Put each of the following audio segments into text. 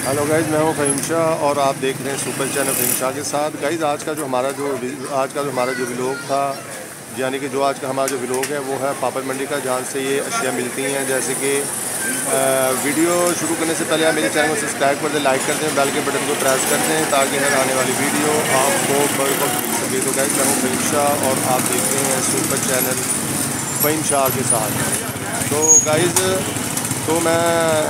Hello guys, मैं हूं फ़हीम शाह और आप देख रहे हैं सुपर चैनल फ़हीम शाह के साथ। गाइज़ आज का जो हमारा जो व्लॉग था, यानी कि जो आज का हमारा जो व्लॉग है वो है पापड़ मंडी का, जहां से ये अशिया मिलती हैं। जैसे कि वीडियो शुरू करने से पहले आप मेरे चैनल को सब्सक्राइब कर दें, लाइक कर दें, बेल के बटन को प्रेस कर दें ताकि हर आने वाली वीडियो आपको बर वक्त मिल सके। तो गाइज़ मैं हूँ फ़हीम शाह और आप देख रहे हैं सुपर चैनल फ़हीम शाह के साथ। तो गाइज़ मैं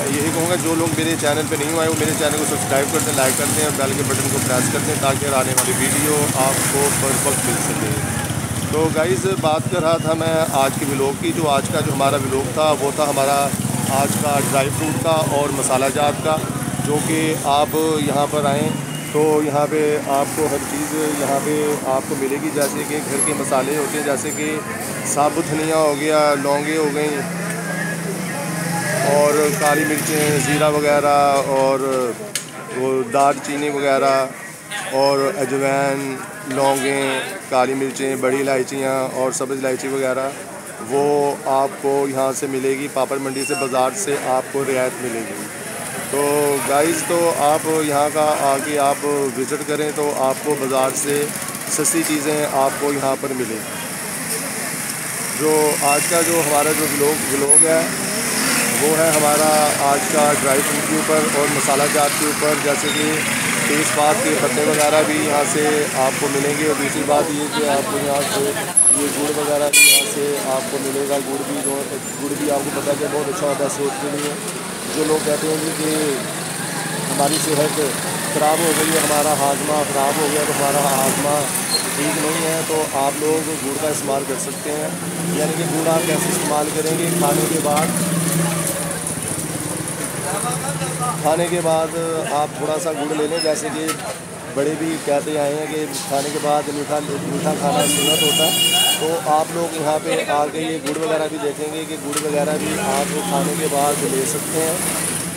यही कहूँगा, जो लोग मेरे चैनल पे नहीं आए वो मेरे चैनल को सब्सक्राइब कर दें, लाइक कर दें और बेल के बटन को प्रेस कर दें ताकि आने वाली वीडियो आपको बर वक्त मिल सके। तो गाइज़ बात कर रहा था मैं आज के व्लॉग की। जो आज का जो हमारा व्लॉग था वो था हमारा आज का ड्राई फ्रूट का और मसाला जात का, जो कि आप यहाँ पर आएँ तो यहाँ पे आपको हर चीज़ यहाँ पे आपको मिलेगी। जैसे कि घर के मसाले होते हैं, जैसे कि साबुत धनिया हो गया, लौंगे हो गई और काली मिर्चें, ज़ीरा वगैरह और वो दालचीनी वगैरह और अजवाइन, लौंगें, काली मिर्चें, बड़ी इलायचियाँ और सब्ज़ इलायची वगैरह वो आपको यहाँ से मिलेगी। पापड़ मंडी से, बाज़ार से आपको रियायत मिलेगी। तो गाइज़ तो आप यहाँ का आके आप विज़िट करें तो आपको बाज़ार से सस्ती चीज़ें आपको यहाँ पर मिलेंगी। जो आज का जो हमारा जो व्लॉग है वो है हमारा आज का ड्राई फ्रूट के ऊपर और मसाला जात के ऊपर। जैसे कि तेज़पात के पत्ते वगैरह भी यहाँ से आपको मिलेंगे। और दूसरी बात ये कि आपको यहाँ से ये गुड़ वगैरह भी यहाँ से आपको मिलेगा। गुड़ भी आपको पता है कि बहुत अच्छा होता है सेहत के लिए। जो लोग कहते हैं कि हमारी सेहत ख़राब हो गई है, हमारा हाजमा ख़राब हो गया, तो हमारा हाजमा ठीक नहीं है, तो आप लोग गुड़ का इस्तेमाल कर सकते हैं। यानी कि गुड़ आप कैसे इस्तेमाल करेंगे, खाने के बाद आप थोड़ा सा गुड़ ले लें। जैसे कि बड़े भी कहते आए हैं कि खाने के बाद मीठा खाना सुन्नत होता है। तो आप लोग यहाँ पे आके ये गुड़ वगैरह भी देखेंगे कि गुड़ वगैरह भी आप खाने के बाद ले सकते हैं।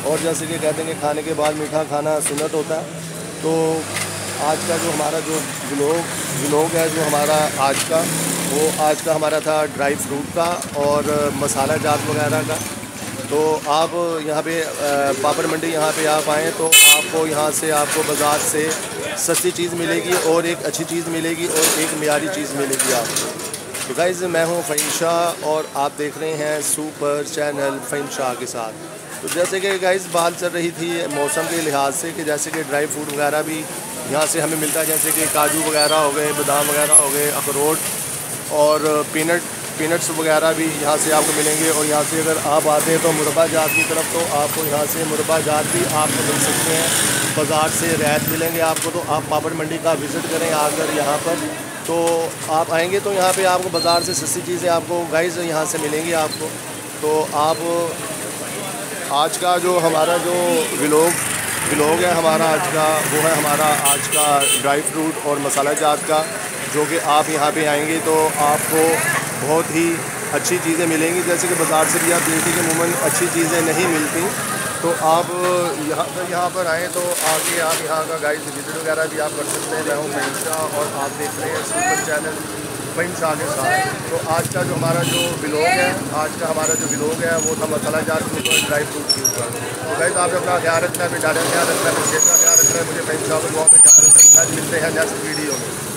और जैसे कि कहते हैं कि खाने के बाद मीठा खाना सुन्नत होता है। तो आज का जो हमारा जो व्लॉग है जो हमारा आज का हमारा था ड्राई फ्रूट का और मसाला जात वगैरह का। तो आप यहाँ पे पापड़ मंडी यहाँ पे आप आएँ तो आपको यहाँ से आपको बाज़ार से सस्ती चीज़ मिलेगी और एक अच्छी चीज़ मिलेगी और एक मियारी चीज़ मिलेगी आपको। तो गाइज़ मैं हूँ फ़हीम शाह और आप देख रहे हैं सुपर चैनल फ़हीम शाह के साथ। तो जैसे कि गाइज़ बात चल रही थी मौसम के लिहाज से कि जैसे कि ड्राई फ्रूट वगैरह भी यहाँ से हमें मिलता है। जैसे कि काजू वगैरह हो गए, बादाम वगैरह हो गए, अखरोट और पीनट्स वगैरह भी यहाँ से आपको मिलेंगे। और यहाँ से अगर आप आते हैं तो मुरब्बा जात की तरफ, तो आपको यहाँ से मुरब्बा जात भी आपको मिल सकते हैं। बाज़ार से रियायत मिलेंगे आपको। तो आप पापड़ मंडी का विज़िट करें आकर यहाँ पर, तो आप आएंगे तो यहाँ पे आपको बाज़ार से सस्ती चीज़ें आपको गाइज़ यहाँ से मिलेंगी आपको। तो आप आज का जो हमारा जो व्लॉग है हमारा आज का, वो है हमारा आज का ड्राई फ्रूट और मसाला जात का, जो कि आप यहाँ पे आएंगे तो आपको बहुत ही अच्छी चीज़ें मिलेंगी। जैसे कि बाज़ार से भी आप देखिए कि अमूमन अच्छी चीज़ें नहीं मिलती। तो आप यहाँ पर आएँ तो आगे आप यहाँ का गाइड विजिट वगैरह भी आप कर सकते हैं। मैं हूँ फ़हीम शाह और आप देख रहे हैं सुपर चैनल फ़हीम शाह के साथ। तो आज का जो हमारा जो व्लॉग है, आज का हमारा जो व्लॉग है वो था मसाला जात के ऊपर, ड्राई फ्रूट के ऊपर। तो गाइस आप अपना ख्याल रखना है, अपने डाटा ख्याल रखना है, अपने सेहत का ख्याल रखना है। मुझे फ़हीम शाह को बहुत ख्याल रखना है। मिलते हैं नेक्स्ट वीडियो में।